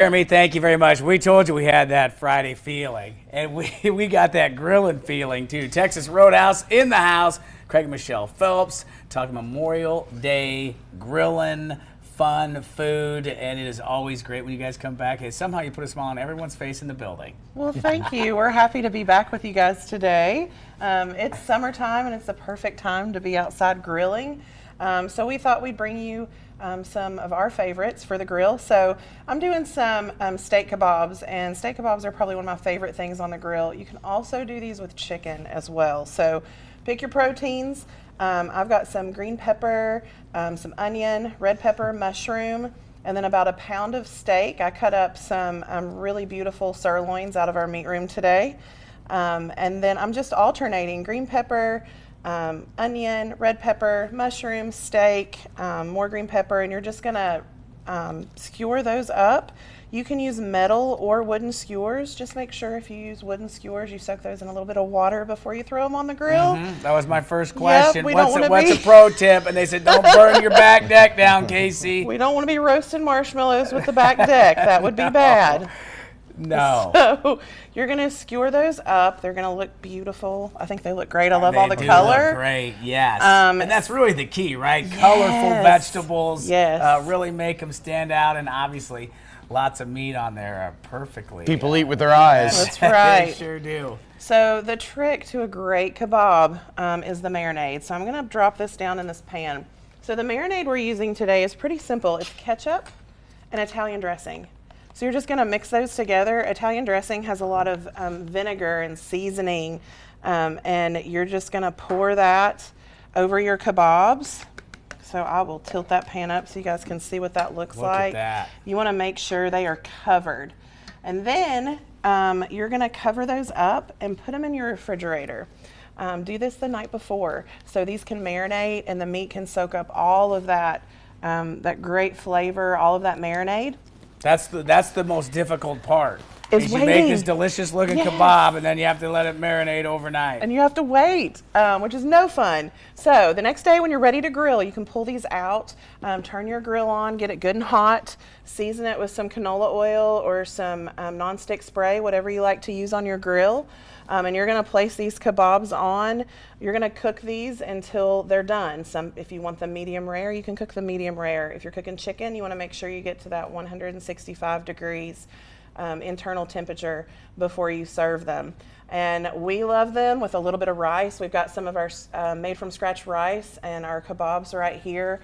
Jeremy, thank you very much. We told you we had that Friday feeling, and we got that grilling feeling too. Texas Roadhouse in the house. Craig and Michelle Phillips talking Memorial Day grilling, fun food, and it is always great when you guys come back. Hey, somehow you put a smile on everyone's face in the building. Well, thank you. We're happy to be back with you guys today. It's summertime, and it's the perfect time to be outside grilling. So we thought we'd bring you some of our favorites for the grill. So I'm doing some steak kebabs, and steak kebabs are probably one of my favorite things on the grill. You can also do these with chicken as well. So pick your proteins. I've got some green pepper, some onion, red pepper, mushroom, and then about a pound of steak. I cut up some really beautiful sirloins out of our meat room today. And then I'm just alternating green pepper, onion, red pepper, mushroom, steak, more green pepper, and you're just gonna skewer those up. You can use metal or wooden skewers. Just make sure if you use wooden skewers, you soak those in a little bit of water before you throw them on the grill. That was my first question. Yep, what's a pro tip? And they said, don't burn your back deck down, Casey. We don't want to be roasting marshmallows with the back deck. That would be bad. No. So you're going to skewer those up. They're going to look beautiful. I think they look great. I love all the color. Look great, yes. And that's really the key, right? Yes. Colorful vegetables. Yes. Really make them stand out, and obviously lots of meat on there perfectly. People eat with their eyes. That's right. They sure do. So the trick to a great kebab is the marinade. So I'm going to drop this down in this pan. So the marinade we're using today is pretty simple. It's ketchup and Italian dressing. So you're just going to mix those together. Italian dressing has a lot of vinegar and seasoning, and you're just going to pour that over your kebabs. So I will tilt that pan up so you guys can see what that looks like. Look at that. You want to make sure they are covered. And then you're going to cover those up and put them in your refrigerator. Do this the night before so these can marinate and the meat can soak up all of that, that great flavor, all of that marinade. That's the most difficult part. Is you make this delicious looking kebab, and then you have to let it marinate overnight. And you have to wait, which is no fun. So the next day when you're ready to grill, you can pull these out, turn your grill on, get it good and hot, season it with some canola oil or some nonstick spray, whatever you like to use on your grill. And you're going to place these kebabs on. You're going to cook these until they're done. If you want them medium rare, you can cook them medium rare. If you're cooking chicken, you want to make sure you get to that 165 degrees internal temperature before you serve them. And we love them with a little bit of rice. We've got some of our made from scratch rice and our kebabs right here.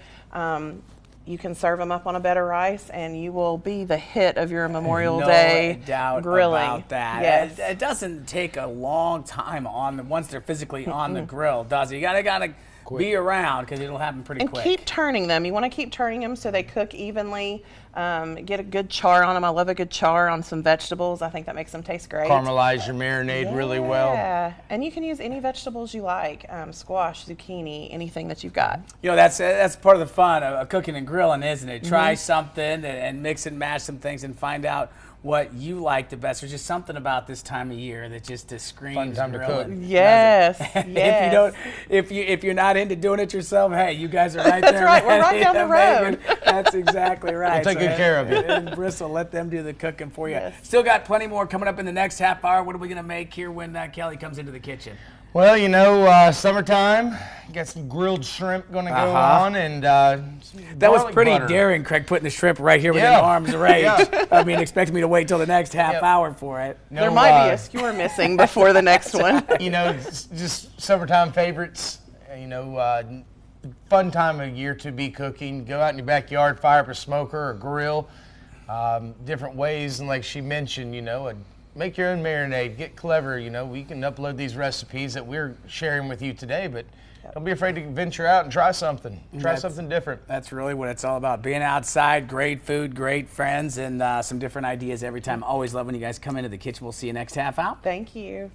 You can serve them up on a bed of rice, and you will be the hit of your Memorial Day doubt grilling. About that. Yes. It doesn't take a long time once they're physically on the grill, does it? You gotta be around because it'll happen pretty quick. And keep turning them. You want to keep turning them so they cook evenly. Get a good char on them. I love a good char on some vegetables. I think that makes them taste great. Caramelize your marinade really well. Yeah, and you can use any vegetables you like, squash, zucchini, anything that you've got. You know, that's part of the fun of cooking and grilling, isn't it? Try something and mix and match some things and find out what you like the best. There's just something about this time of year that just screams fun time grilling. to cook. Yes, yes. If you're not into doing it yourself, hey, you guys are right there. That's right. We're right down the road. That's exactly right. We'll take good care of you. And Bristol, let them do the cooking for you. Yes. Still got plenty more coming up in the next half hour. What are we going to make here when Kelly comes into the kitchen? Well, you know, summertime, got some grilled shrimp going to go on, and that was pretty butter. daring, Craig, putting the shrimp right here within arm's reach. I mean, expecting me to wait till the next half hour for it. No, there might be a skewer missing before the next one. You know, just summertime favorites. You know, fun time of year to be cooking. Go out in your backyard, fire up a smoker or grill. Different ways, and like she mentioned, you know, make your own marinade. Get clever. You know, we can upload these recipes that we're sharing with you today, but don't be afraid to venture out and try something. Try something different. That's really what it's all about. Being outside, great food, great friends, and some different ideas every time. Always love when you guys come into the kitchen. We'll see you next half hour. Thank you.